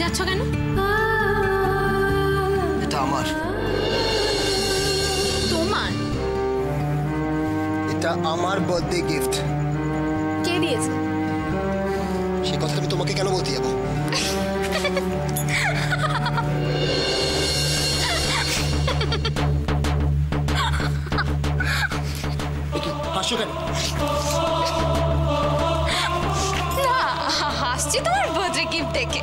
যাচ্ছ কেন? এটা আমার। তোমার? এটা আমার বার্থডে গিফট। কে দিয়েছে? সেই কথাটা আমি তোমাকে কেন বলতে যাবো? হাসো কেন? না, হাসছি তোমার বার্থডে গিফট দেখে।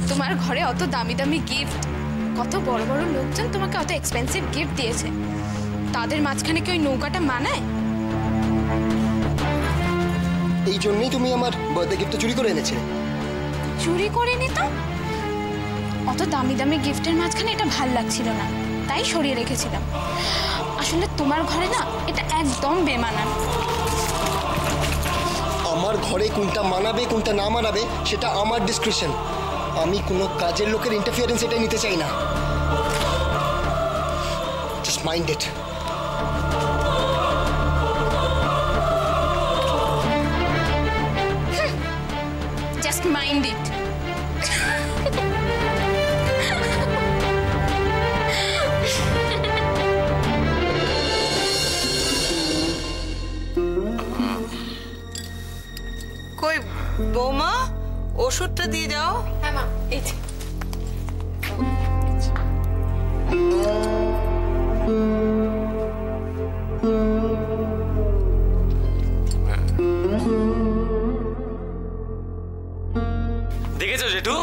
তোমার ঘরে অত দামি দামি গিফট, কত বড় বড় লোকজন তোমাকে অত এক্সপেন্সিভ গিফট দিয়েছে, তাদের মাঝখানে কি ওই নৌকাটা মানায়? এই জন্যই তুমি আমার বার্থডে গিফটটা চুরি করে এনেছিলে? চুরি করিনি তো। অত দামি দামি গিফটের মাঝখানে এটা ভাল লাগছিল না, তাই সরিয়ে রেখেছিলাম। আসলে তোমার ঘরে না এটা একদম বেমানান। আমার ঘরে কোনটা মানাবে কোনটা না মানাবে সেটা আমার ডিসক্রিপশন। আমি কোনো কাজের লোকের ইন্টারফিয়ারেন্স এটা নিতে চাই না। Just mind it. Just mind it. কই বৌমা, ওষুধটা দিয়ে যাও। হ্যাঁ মা, এই যে। দেখেছো জেঠু,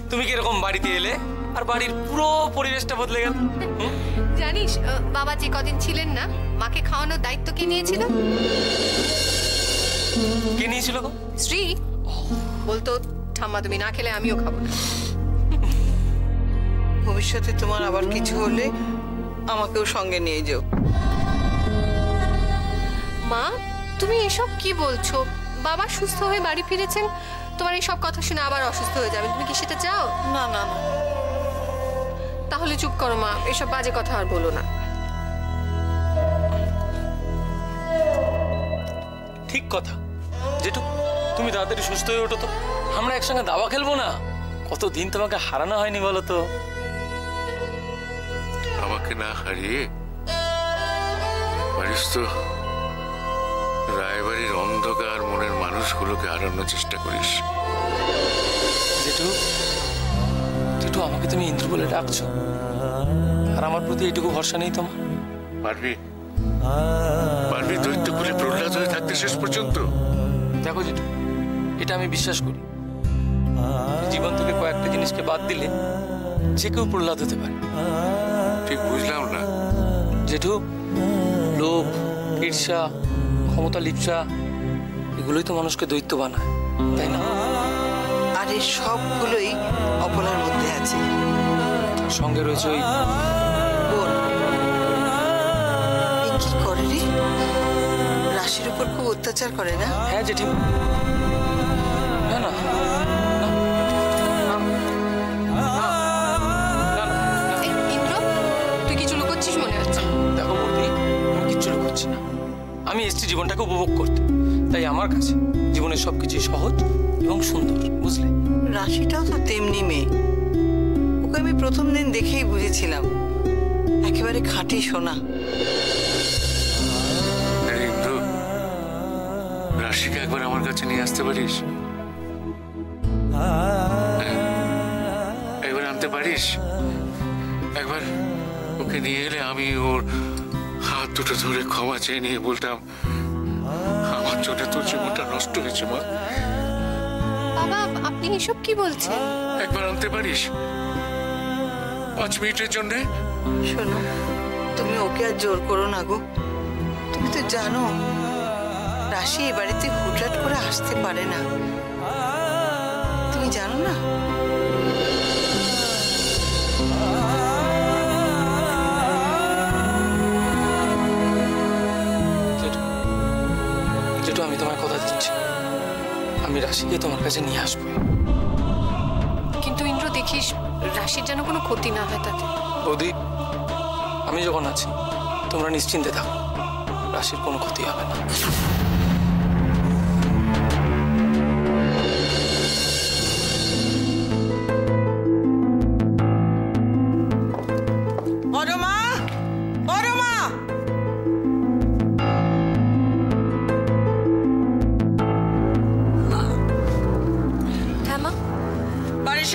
তুমি কিরকম বাড়িতে এলে আর বাড়ির পুরো পরিবেশটা বদলে গেল। জানিস বাবা যে কদিন ছিলেন না, মাকে খাওয়ানোর দায়িত্ব কে নিয়েছিল? কে নিয়েছিল গো? শ্রী। বলতো ঠাম্মা তুমি না খেলে আমিও খাবো না। ভবিষ্যতে তোমার আবার কিছু হলে আমাকেও সঙ্গে নিয়ে যেও। মা, তুমি এসব কি বলছো? বাবা সুস্থ হয়ে বাড়ি ফিরেছেন, তোমার এই সব কথা শুনে আবার অসুস্থ হয়ে যাবেন, তুমি কি সেটা চাও? না না না। তাহলে চুপ করো মা, এসব বাজে কথা আর বলো না। ঠিক কথা জেঠু, তুমি তাড়াতাড়ি সুস্থ হয়ে ওঠো তো, আমরা একসঙ্গে দাবা খেলবো না? কতদিন তোমাকে হারানো হয়নি বলো তো। আমাকে না হারিয়ে পারিস তো রায়বাড়ির অন্ধকার মনের মানুষগুলোকে হারানোর চেষ্টা করিস। জেঠু, জেঠু আমাকে তুমি ইন্দ্র বলে ডাকছো, আর আমার প্রতি এইটুকু ভরসা নেই তোমার? পারবি পারবি দৈত্য খুলে প্রহ্লাদ হয়ে থাকতে শেষ পর্যন্ত? দেখো জেঠু, এটা আমি বিশ্বাস করি, জীবন থেকে কয়েকটা জিনিসকে বাদ দিলে যে কেউ প্রহ্লাদ হতে পারে। ঠিক বুঝলাম না জেঠু, লোভ, ঈর্ষা, ক্ষমতা লিপ্সা, এগুলোই তো মানুষকে দৈত্য বানায়, তাই না? আর এই সবগুলোই অপলার মধ্যে আছে। সঙ্গে রয়েছে ওই বোন। কি করে রে? রাশির উপর খুব অত্যাচার করে না? হ্যাঁ জেঠি। না না, ইন্দ্র, তুই কিছু লুকোচ্ছিস মনে হচ্ছে। দেখো বৌদি, আমি কিচ্ছু লুকোচ্ছি না। আমি এসেছি জীবনটাকে উপভোগ করতে, তাই আমার কাছে জীবনের সবকিছু সহজ এবং সুন্দর, বুঝলে? রাশিটাও তো তেমনি মেয়ে। ওকে আমি প্রথম দিন দেখেই বুঝেছিলাম, একেবারে খাঁটি সোনা। ইন্দ্র, রাশিকে একবার আমার কাছে নিয়ে আসতে পারিস? একবার আনতে পারিস? একবার ওকে নিয়ে এলে আমি ওর হাত দুটো ধরে ক্ষমা চেয়ে নিয়ে বলতাম, আমার জন্য তোর জীবনটা নষ্ট হয়েছে মা। বাবা, আপনি এসব কি বলছেন? একবার আনতে পারিস 5 মিনিটের জন্যে? শোনো, তুমি ওকে আর জোর করো না গো। তুমি তো জানো রাশি এ বাড়িতে হুটহাট করে আসতে পারে না। তুমি জানো না? জেঠু, আমি তোমায় কথা দিচ্ছি, আমি রাশিকে তোমার কাছে নিয়ে আসবো। কিন্তু ইন্দ্র, দেখিস রাশির যেন কোনো ক্ষতি না হয় তাতে। বৌদি, আমি যখন আছি তোমরা নিশ্চিন্তে থাকো, রাশির কোনো ক্ষতি হবে না।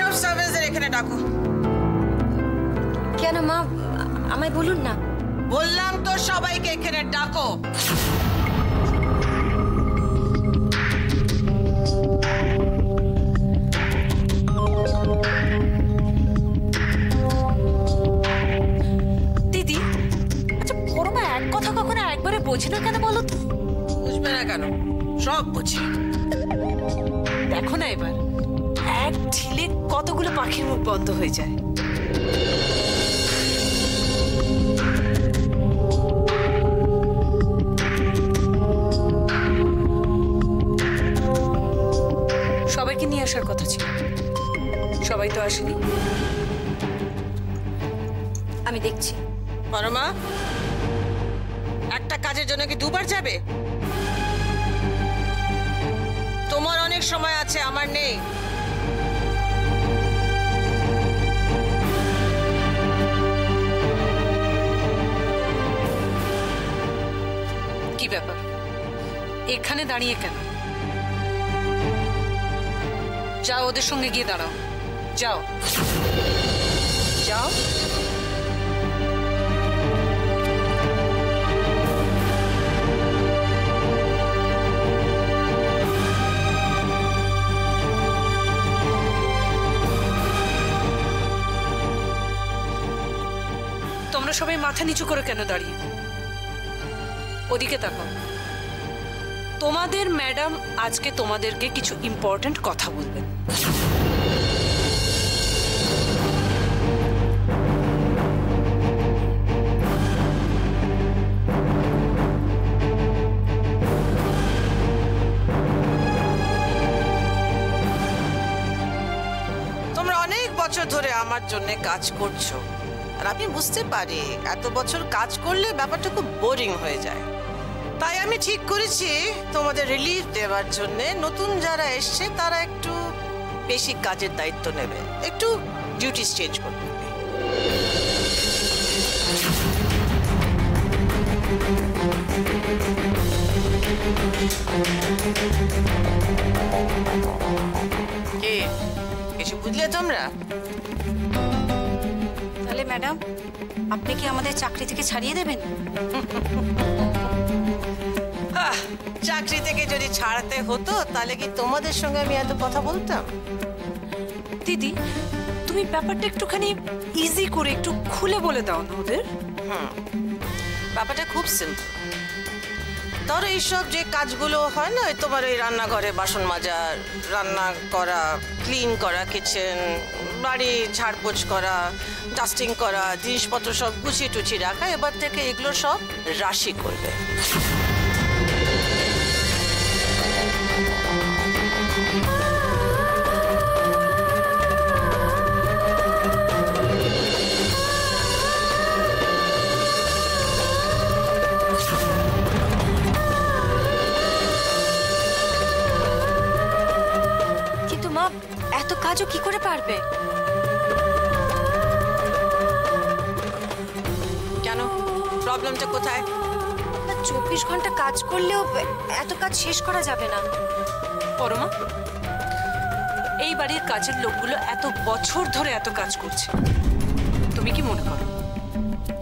সব সার্ভিসদের এখানে ডাকো। কেন মা, আমায় বলুন না। বললাম তো সবাইকে এখানে ডাকো। দিদি, আচ্ছা পরমা এক কথা কখনো একবারে বোঝে না কেন বলো তো? বুঝবে না কেন? সব বুঝি। দেখো না এবার এক ঢিলে কতগুলো পাখির মুখ বন্ধ হয়ে যায়। সবাইকে নিয়ে আসার কথা ছিল, সবাই তো আসেনি। আমি দেখছি। পরমা, একটা কাজের জন্য কি দুবার যাবে? তোমার অনেক সময় আছে, আমার নেই। কি ব্যাপার, এখানে দাঁড়িয়ে কেন? যাও ওদের সঙ্গে গিয়ে দাঁড়াও, যাও যাও। তোমরা সবাই মাথা নিচু করে কেন দাঁড়িয়ে? ওদিকে তাকাও। তোমাদের ম্যাডাম আজকে তোমাদেরকে কিছু ইম্পর্ট্যান্ট কথা বলবেন। তোমরা অনেক বছর ধরে আমার জন্য কাজ করছো, আর আমি বুঝতে পারি এত বছর কাজ করলে ব্যাপারটা খুব বোরিং হয়ে যায়। তাই আমি ঠিক করেছি তোমাদের রিলিফ দেওয়ার জন্য নতুন যারা এসছে তারা একটু বেশি কাজের দায়িত্ব নেবে, একটু ডিউটিস চেঞ্জ করবে। কে কিছু বুঝলে তোমরা? তাহলে ম্যাডাম আপনি কি আমাদের চাকরি থেকে ছাড়িয়ে দেবেন? চাকরি থেকে যদি ছাড়াতে হতো তাহলে কি তোমাদের সঙ্গে আমি এত কথা বলতাম? দিদি তুমি ব্যাপারটা একটুখানি ইজি করে একটু খুলে বলে দাও না ওদের। ব্যাপারটা খুব সিম্পল। ধরো এইসব যে কাজগুলো হয় না, তোমার এই রান্নাঘরে বাসন মাজা, রান্না করা, ক্লিন করা, কিচেন, বাড়ি ঝাড়পোছ করা, ডাস্টিং করা, জিনিসপত্র সব গুছিয়ে টুছিয়ে রাখা, এবার থেকে এগুলো সব রাশি করবে। কিন্তু মা, এত কাজও কি করে পারবে? কেন, প্রবলেমটা কোথায়? 24 ঘন্টা কাজ করলেও এত কাজ শেষ করা যাবে না। পরমা, এই বাড়ির কাজের লোকগুলো এত বছর ধরে এত কাজ করছে, তুমি কি মনে করো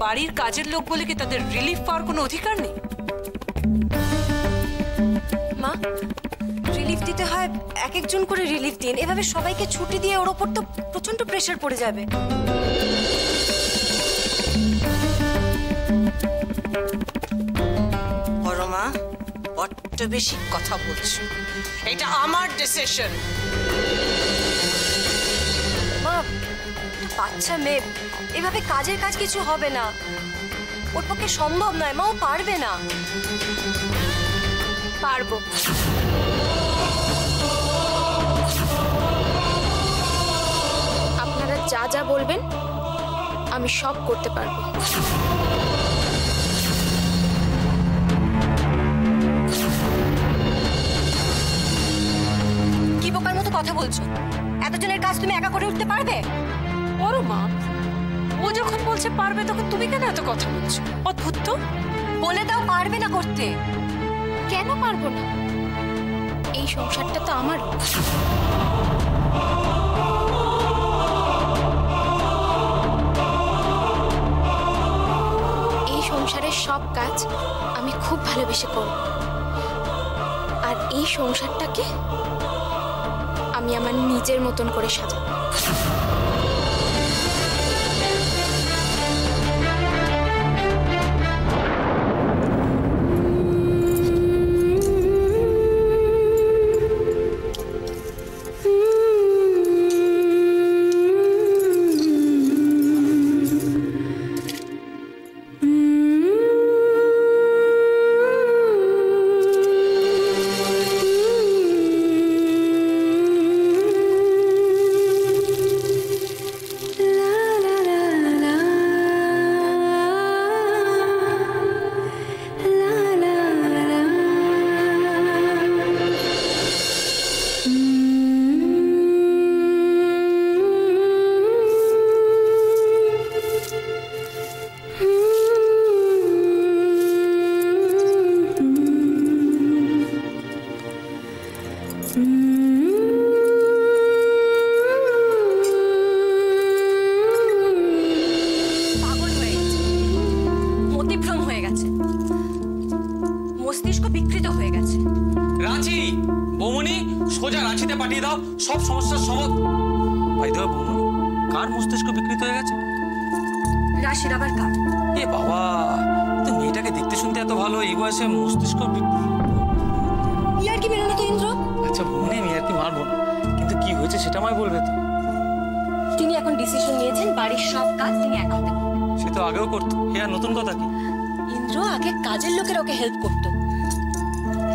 বাড়ির কাজের লোক বলে কি তাদের রিলিফ পাওয়ার কোনো অধিকার নেই? মা, রিলিফ দিতে হয় এক একজন করে রিলিফ দিন। এভাবে সবাইকে ছুটি দিয়ে ওর ওপর তো প্রচন্ড প্রেশার পড়ে যাবে। পরমা, বড্ড বেশি কথা বলছো। এটা আমার ডিসিশন। মা, বাচ্চা মেয়ে, এভাবে কাজের কাজ কিছু হবে না। ওর পক্ষে সম্ভব নয় মা, ও পারবে না। পারবো। আপনারা যা যা বলবেন আমি সব করতে পারবো। কি বোকার মতো কথা বলছো? এতজনের কাজ তুমি একা করে উঠতে পারবে? পরমা, ও যখন বলছে পারবে তখন তুমি কেন এত কথা বলছো? অদ্ভুত তো। বলে দাও পারবে না করতে। কেন পারবো না? এই সংসারটা তো আমারও। ভালোবেসে করব। আর এই সংসারটাকে আমি আমার নিজের মতন করে সাজাবো। পাগল হয়ে গেছে, মতিভ্রম হয়ে গেছে, মস্তিষ্ক বিকৃত হয়ে গেছে। রাঁচি বৌমনি সোজা রাঁচিতে পাঠিয়ে দাও, সব সমস্যার সমাধান। ভাই দেওয়া বৌমনি, কার মস্তিষ্ক বিকৃত হয়ে গেছে? রাশির আবার কার? এ বাবা, তো মেয়েটাকে দেখতে শুনতে এত ভালো, এই বয়সে মস্তিষ্ক ইয়ার কি মেরো না তো ইন্দ্র? আচ্ছা বৌমনি, আমি আর কি মারবো না, কিন্তু কি হয়েছে সেটা আমায় বলবে তো। তিনি এখন ডিসিশন নিয়েছেন বাড়ির সব কাজ তিনি একা হাতে করবেন। সে তো আগেও করতো, এ আর নতুন কথা কি? ইন্দ্র আগে কাজের লোকের ওকে হেল্প করতো,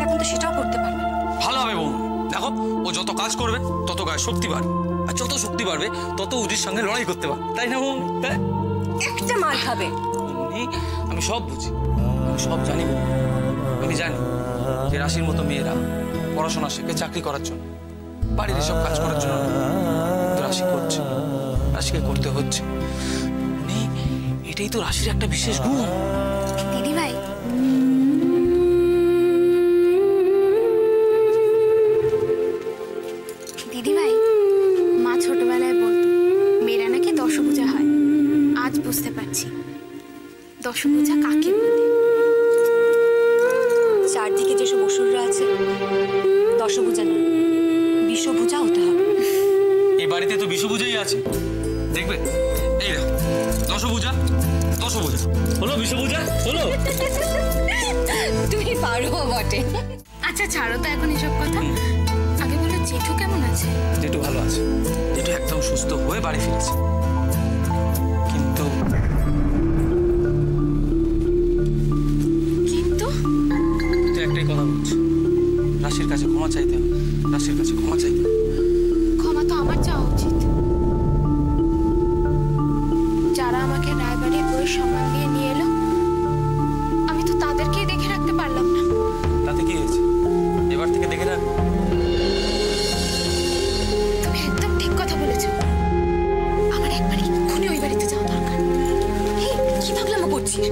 এখন তো সেটাও করতে পারবে না। ভালো হবে বৌমনি, দেখো ও যত কাজ করবে তত গায়ে শক্তি বাড়বে, আর যত শক্তি বাড়বে তত উজির সঙ্গে লড়াই করতে পারবে, তাই না বৌমনি? তাই একটা মার খাবে। বৌমনি, আমি সব বুঝি, আমি সব জানি বৌমনি। আমি জানি যে রাশির মতো মেয়েরা পড়াশোনা শেখে চাকরি করার জন্য, বাড়ির সব কাজ করার জন্য না। কিন্তু রাশি করছে, রাশিকে করতে হচ্ছে। বৌমনি, এটাই তো রাশির একটা বিশেষ গুণ। দিদি ভাই, দিদি ভাই, মা ছোটবেলায় বলতো মেয়েরা নাকি দশভুজা হয়। আজ বুঝতে পারছি দশভুজা কাকে বলে। চারদিকে যেসব অসুররা আছে, দশভুজা না, বিশ্বভুজা হতে হবে। এই বাড়িতে তো বিশ্বপূজাই আছে, দেখবে। এই দেখো, দশভুজা, দশভুজা হলো, বিশ্বপূজা হলো। তুমি পারো বটে। আচ্ছা ছাড়ো তো এখন এসব কথা, আগে বলো জেঠু কেমন আছে? জেঠু ভালো আছে, জেঠু একদম সুস্থ হয়ে বাড়ি ফিরেছে। কিন্তু কিন্তু তো একটাই কথা বলছি, রাশির কাছে ক্ষমা চাইতে হবে, রাশির কাছে ক্ষমা চাইতে হবে। ক্ষমা তো আমার চাওয়া উচিত। যারা আমাকে রায়বাড়ির বইয়ের সম্মান দিয়ে নিয়ে এলো, আমি তো তাদেরকেই দেখে রাখতে পারলাম না। তাতে কি হয়েছে, এবার থেকে দেখে রাখ। তুমি একদম ঠিক কথা বলেছো, আমার একবার এক্ষুনি ওই বাড়িতে যাওয়া দরকার। এই, কি পাগলামো করছিস?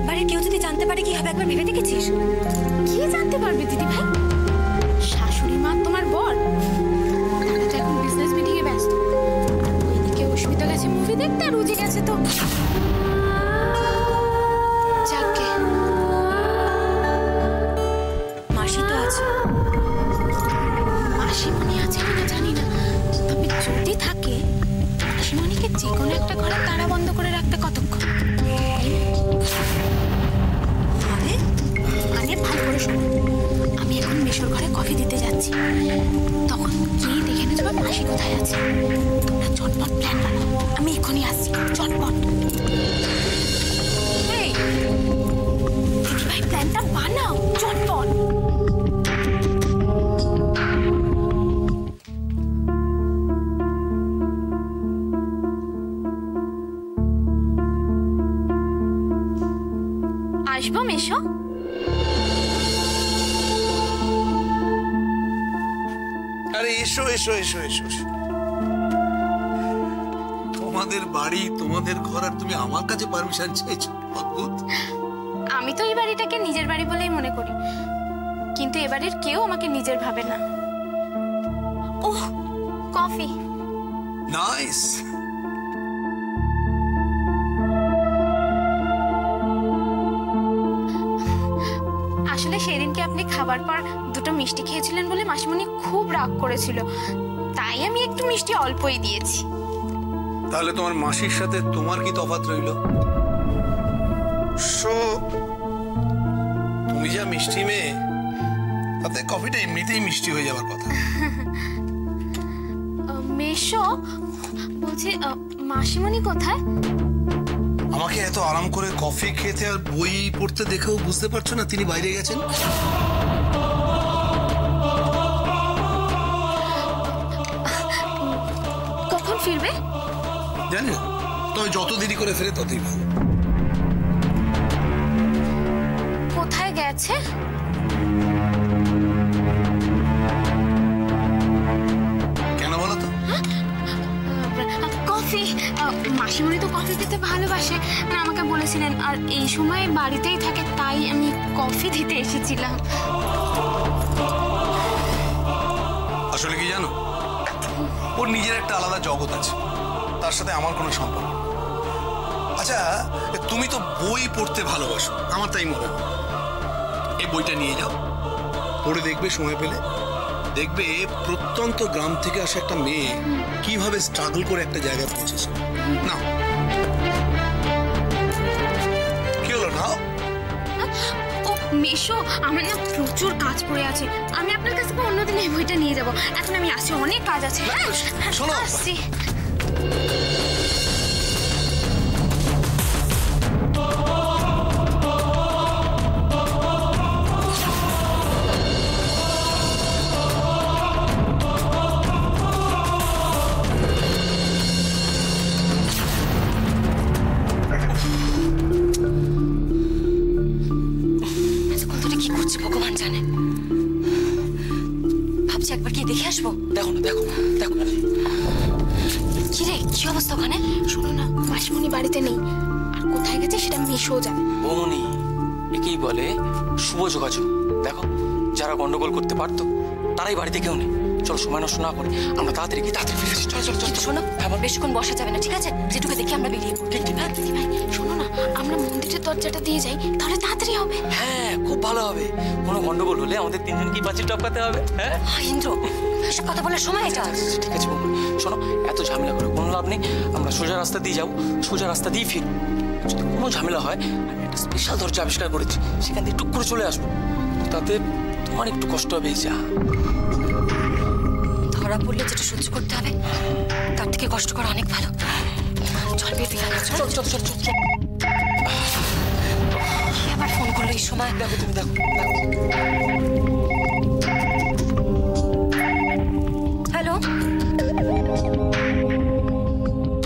বাড়ির কেউ যদি জানতে পারে কি হবে একবার ভেবে দেখেছিস? কি জানতে পারবে দিদি ভাই? শাশুড়ি মা তোমার বর, তারা তো এখন বিজনেস মিটিং এ ব্যস্ত। ওইদিকে অস্মিতা গেছে মুভি দেখতে, আর রুজি গেছে তো যাকে। মাসি তো আছে। মাসিমণি আছে কিনা জানি না, তবে যদি থাকে মাসিমণিকে যে কোনো একটা ঘরে তালা বন্ধ করে রাখতে কতক্ষণ? মানে মানে ভালো করে শোনো, আমি এখন মেশোর ঘরে কফি দিতে যাচ্ছি, তখন গিয়ে দেখে নিয়ে যাবে মাসি কোথায় আছে। তোমরা চটপট প্ল্যান বানাও, আমি এখনই আসছি, চটপট। এই, দিদি ভাই প্ল্যানটা বানাও চটপট। আসবো মেশো? আরে এসো এসো এসো এসো এসো। তোমাদের বাড়ি, তোমাদের ঘর, আর তুমি আমার কাছে পারমিশন চাইছো? অদ্ভুত। আমি তো এই বাড়িটাকে নিজের বাড়ি বলেই মনে করি, কিন্তু এবারের কেউ আমাকে নিজের ভাবে না। ওহ, কফি। নাইস। আসলে খাবার পর দুটো মিষ্টি খেয়েছিলেন বলে মাসিমণি খুব রাগ করেছিল, তাই আমি একটু মিষ্টি অল্পই দিয়েছি। তাহলে তোমার মাসির সাথে তোমার কি তফাৎ রইল? তুমি যা মিষ্টি মেয়ে, তাতে কফিটা এমনিতেই মিষ্টি হয়ে যাওয়ার কথা। মেশো, বলছি মাসিমণি কোথায়? আমাকে এত আরাম করে কফি খেতে আর বই পড়তে দেখেও বুঝতে পারছো না তিনি বাইরে গেছেন? কখন ফিরবে জানি না, তবে যত দেরি করে ফেরে ততই ভালো। কোথায় গেছে? কেন বলো তো? কফি, মাসিমণি তো কফি খেতে ভালোবাসে, আমাকে বলেছিলেন, আর এই সময় বাড়িতেই থাকে, তাই আমি কফি দিতে এসেছিলাম। আসলে কি জানো, ওর নিজের একটা আলাদা জগৎ আছে, তার সাথে আমার কোনো সম্পর্ক নেই। আচ্ছা, তুমি তো বই পড়তে ভালোবাসো, আমার তাই মনে হয়। এই বইটা নিয়ে যাও, পড়ে দেখবে সময় পেলে। দেখবে প্রত্যন্ত গ্রাম থেকে আসা একটা মেয়ে কিভাবে স্ট্রাগল করে একটা জায়গায় পৌঁছেছে। না কি হলো না? ও মেশো, আমার না প্রচুর কাজ পড়ে আছে, আমি আপনার কাছ থেকে অন্যদিন এই বইটা নিয়ে যাব। এখন আমি আসছি, অনেক কাজ আছে। হ্যাঁ, শোনো। আসছি। ভগবান জানে, ভাবছি একবার কি দেখে আসবো। দেখো না, দেখো দেখো। কি রে, কি অবস্থা ওখানে? শোনো না, মাসিমণি বাড়িতে নেই, আর কোথায় গেছে সেটা মেশো জানে। বৌমনি, একেই বলে শুভ যোগাযোগ। দেখো, যারা গন্ডগোল করতে পারতো তারাই বাড়িতে কেউ নেই। চলো, সময় নষ্ট না করে আমরা তাড়াতাড়ি ফিরে আসি। চলো চলো চলো। শোনো, বেশিক্ষণ বসা যাবে না, ঠিক আছে? যেটুকু দেখি আমরা বেরিয়ে পড়ি। ঠিক ঠিক। হ্যাঁ দিদি ভাই, শোনো না, আমরা মন্দিরের দরজাটা দিয়ে যাই, তাহলে তাড়াতাড়ি হবে। হ্যাঁ, খুব ভালো হবে। কোনো গন্ডগোল হলে আমাদের তিনজনকেই পাঁচিল টপকাতে হবে। হ্যাঁ ইন্দ্র, এসব কথা বলার সময় এটা। ঠিক আছে বৌমনি, শোনো, এত ঝামেলা করে কোনো লাভ নেই। আমরা সোজা রাস্তা দিয়ে যাবো, সোজা রাস্তা দিয়ে ফিরবো। যদি কোনো ঝামেলা হয়, আমি একটা স্পেশাল দরজা আবিষ্কার করেছি, সেখান থেকে টুক করে চলে আসবো। তাতে তোমার একটু কষ্ট হবে। যা ধরা পড়লে যেটা সহ্য করতে হবে, তার থেকে কষ্ট করা অনেক ভালো। চল বেরিয়ে চল চল চল চল চল। আবার ফোন করলো এই সময়? দেখো তুমি, দেখো দেখো। হ্যালো,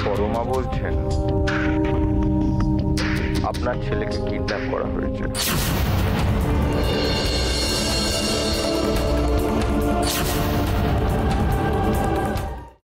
পরমা বলছেন? আপনার ছেলেকে কিডন্যাপ করা হয়েছে।